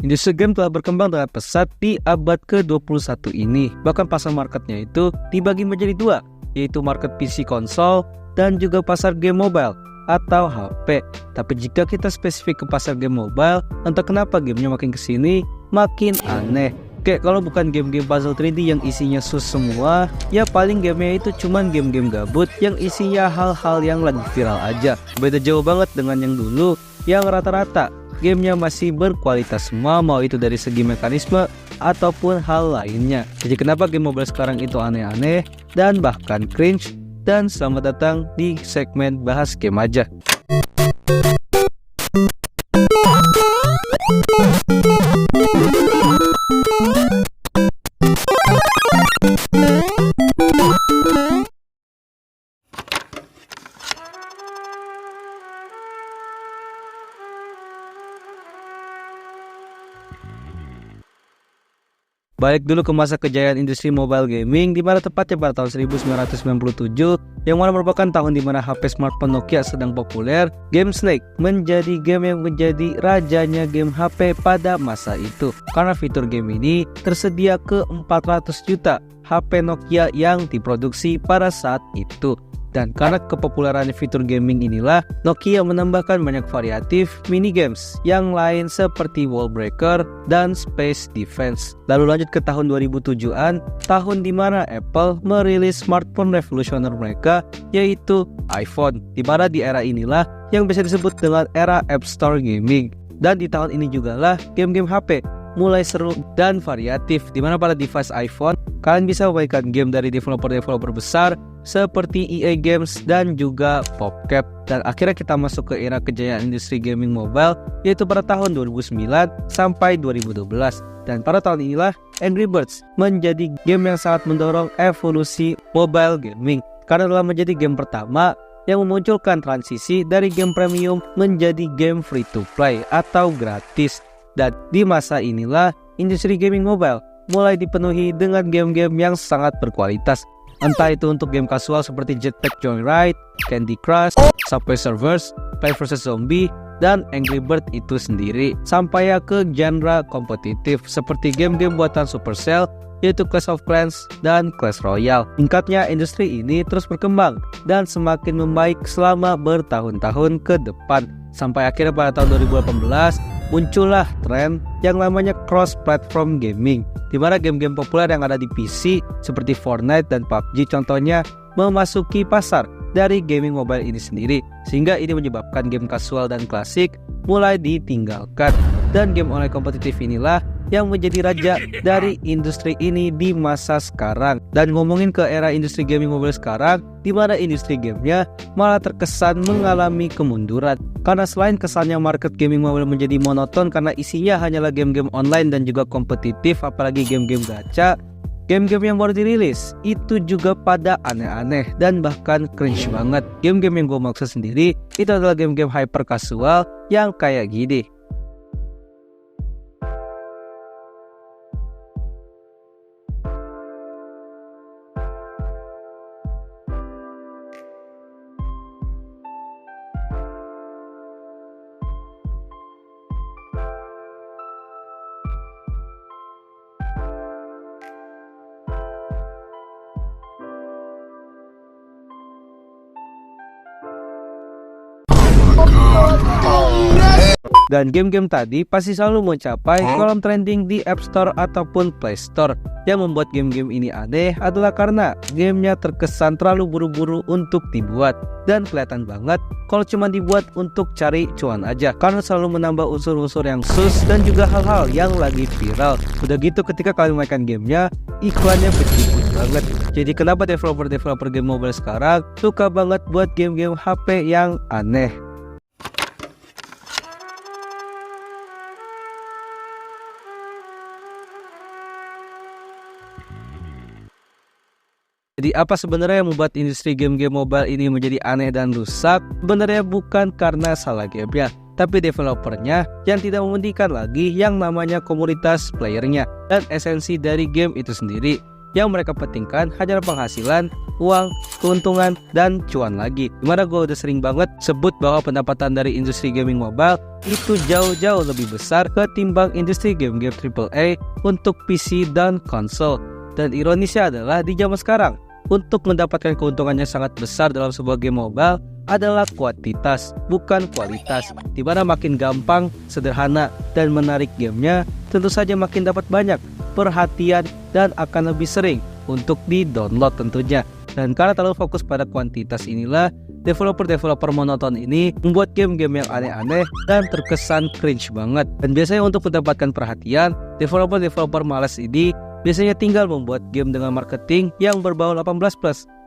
Industri game telah berkembang dengan pesat di abad ke-21 ini. Bahkan pasar marketnya itu dibagi menjadi dua, yaitu market PC konsol dan juga pasar game mobile atau HP. Tapi jika kita spesifik ke pasar game mobile, entah kenapa gamenya makin kesini makin aneh. Kayak kalau bukan game-game puzzle 3D yang isinya sus semua, ya paling gamenya itu cuman game-game gabut yang isinya hal-hal yang lagi viral aja. Beda jauh banget dengan yang dulu, yang rata-rata gamenya masih berkualitas semua, mau itu dari segi mekanisme ataupun hal lainnya. Jadi kenapa game mobile sekarang itu aneh-aneh dan bahkan cringe? Dan selamat datang di segmen bahas game aja. Balik dulu ke masa kejayaan industri mobile gaming, di mana tepatnya pada tahun 1997, yang mana merupakan tahun di mana HP smartphone Nokia sedang populer. Game Snake menjadi game yang menjadi rajanya game HP pada masa itu, karena fitur game ini tersedia ke 400 juta HP Nokia yang diproduksi pada saat itu. Dan karena kepopuleran fitur gaming inilah, Nokia menambahkan banyak variatif mini games yang lain seperti Wall Breaker dan Space Defense. Lalu lanjut ke tahun 2007-an, tahun dimana Apple merilis smartphone revolusioner mereka, yaitu iPhone. Dimana di era inilah yang bisa disebut dengan era App Store gaming. Dan di tahun ini juga lah game-game HP mulai seru dan variatif, dimana pada device iPhone kalian bisa memainkan game dari developer-developer besar seperti EA Games dan juga PopCap. Dan akhirnya kita masuk ke era kejayaan industri gaming mobile, yaitu pada tahun 2009 sampai 2012. Dan pada tahun inilah Angry Birds menjadi game yang sangat mendorong evolusi mobile gaming, karena telah menjadi game pertama yang memunculkan transisi dari game premium menjadi game free to play atau gratis. Dan di masa inilah industri gaming mobile mulai dipenuhi dengan game-game yang sangat berkualitas, entah itu untuk game kasual seperti Jetpack Joyride, Candy Crush, Subway Surfers, Plants vs Zombies, dan Angry Bird itu sendiri, sampai ya ke genre kompetitif seperti game-game buatan Supercell, yaitu Clash of Clans dan Clash Royale. Singkatnya, industri ini terus berkembang dan semakin membaik selama bertahun-tahun ke depan, sampai akhirnya pada tahun 2018 muncullah tren yang namanya cross-platform gaming, di mana game-game populer yang ada di PC seperti Fortnite dan PUBG contohnya memasuki pasar dari gaming mobile ini sendiri, sehingga ini menyebabkan game kasual dan klasik mulai ditinggalkan. Dan game online kompetitif inilah yang menjadi raja dari industri ini di masa sekarang. Dan ngomongin ke era industri gaming mobile sekarang, di mana industri gamenya malah terkesan mengalami kemunduran. Karena selain kesannya market gaming mobile menjadi monoton karena isinya hanyalah game-game online dan juga kompetitif, apalagi game-game gacha, game-game yang baru dirilis itu juga pada aneh-aneh dan bahkan cringe banget. Game-game yang gue maksud sendiri itu adalah game-game hyper casual yang kayak gini. Dan game-game tadi pasti selalu mencapai kolom trending di App Store ataupun Play Store. Yang membuat game-game ini aneh adalah karena gamenya terkesan terlalu buru-buru untuk dibuat, dan kelihatan banget kalau cuma dibuat untuk cari cuan aja, karena selalu menambah unsur-unsur yang sus dan juga hal-hal yang lagi viral. Udah gitu ketika kalian mainkan gamenya, iklannya berjibun banget. Jadi kenapa developer-developer game mobile sekarang suka banget buat game-game HP yang aneh? Jadi apa sebenarnya yang membuat industri game-game mobile ini menjadi aneh dan rusak? Sebenarnya bukan karena salah gamenya, tapi developernya yang tidak mementingkan lagi yang namanya komunitas playernya dan esensi dari game itu sendiri. Yang mereka pentingkan hanyalah penghasilan, uang, keuntungan, dan cuan lagi. Dimana gue udah sering banget sebut bahwa pendapatan dari industri gaming mobile itu jauh-jauh lebih besar ketimbang industri game-game AAA untuk PC dan konsol. Dan ironisnya adalah di zaman sekarang, untuk mendapatkan keuntungan yang sangat besar dalam sebuah game mobile adalah kuantitas, bukan kualitas. Dimana makin gampang, sederhana, dan menarik gamenya, tentu saja makin dapat banyak perhatian dan akan lebih sering untuk di-download tentunya. Dan karena terlalu fokus pada kuantitas inilah, developer-developer monoton ini membuat game-game yang aneh-aneh dan terkesan cringe banget. Dan biasanya untuk mendapatkan perhatian, developer-developer malas ini biasanya tinggal membuat game dengan marketing yang berbau 18+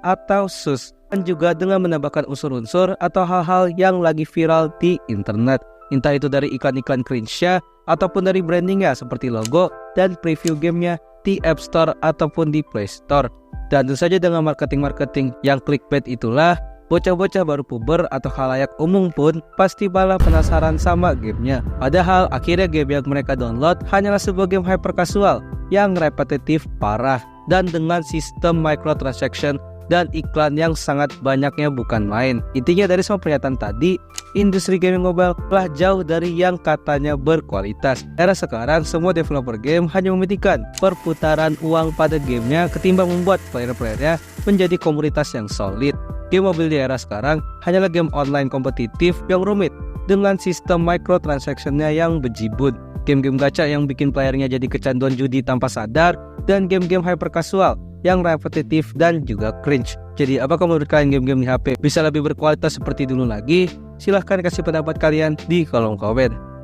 atau sus, dan juga dengan menambahkan unsur-unsur atau hal-hal yang lagi viral di internet. Entah itu dari iklan-iklan cringe-nya ataupun dari brandingnya seperti logo dan preview gamenya di App Store ataupun di Play Store. Dan tentu saja dengan marketing-marketing yang clickbait itulah, bocah-bocah baru puber atau khalayak umum pun pasti malah penasaran sama gamenya. Padahal akhirnya game yang mereka download hanyalah sebuah game hyper casual yang repetitif parah dan dengan sistem microtransaction dan iklan yang sangat banyaknya bukan main. Intinya dari semua pernyataan tadi, industri gaming mobile telah jauh dari yang katanya berkualitas. Era sekarang semua developer game hanya memikirkan perputaran uang pada gamenya ketimbang membuat player-playernya menjadi komunitas yang solid. Game mobile di era sekarang hanyalah game online kompetitif yang rumit dengan sistem microtransaction-nya yang bejibun, game-game gacha yang bikin playernya jadi kecanduan judi tanpa sadar, dan game-game hyper casual yang repetitif dan juga cringe. Jadi apakah menurut kalian game-game di HP bisa lebih berkualitas seperti dulu lagi? Silahkan kasih pendapat kalian di kolom komen.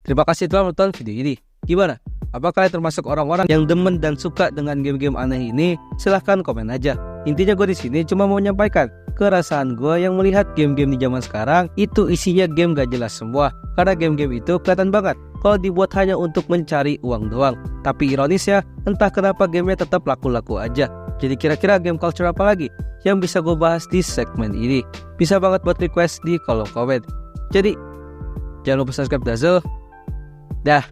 Terima kasih telah menonton video ini. Gimana? Apakah kalian termasuk orang-orang yang demen dan suka dengan game-game aneh ini? Silahkan komen aja. Intinya gue di sini cuma mau menyampaikan keresahan gue yang melihat game-game di zaman sekarang itu isinya game gak jelas semua. Karena game-game itu kelihatan banget kalau dibuat hanya untuk mencari uang doang. Tapi ironis ya, entah kenapa gamenya tetap laku-laku aja. Jadi kira-kira game culture apa lagi yang bisa gue bahas di segmen ini? Bisa banget buat request di kolom komen. Jadi jangan lupa subscribe Dazzle. Dah.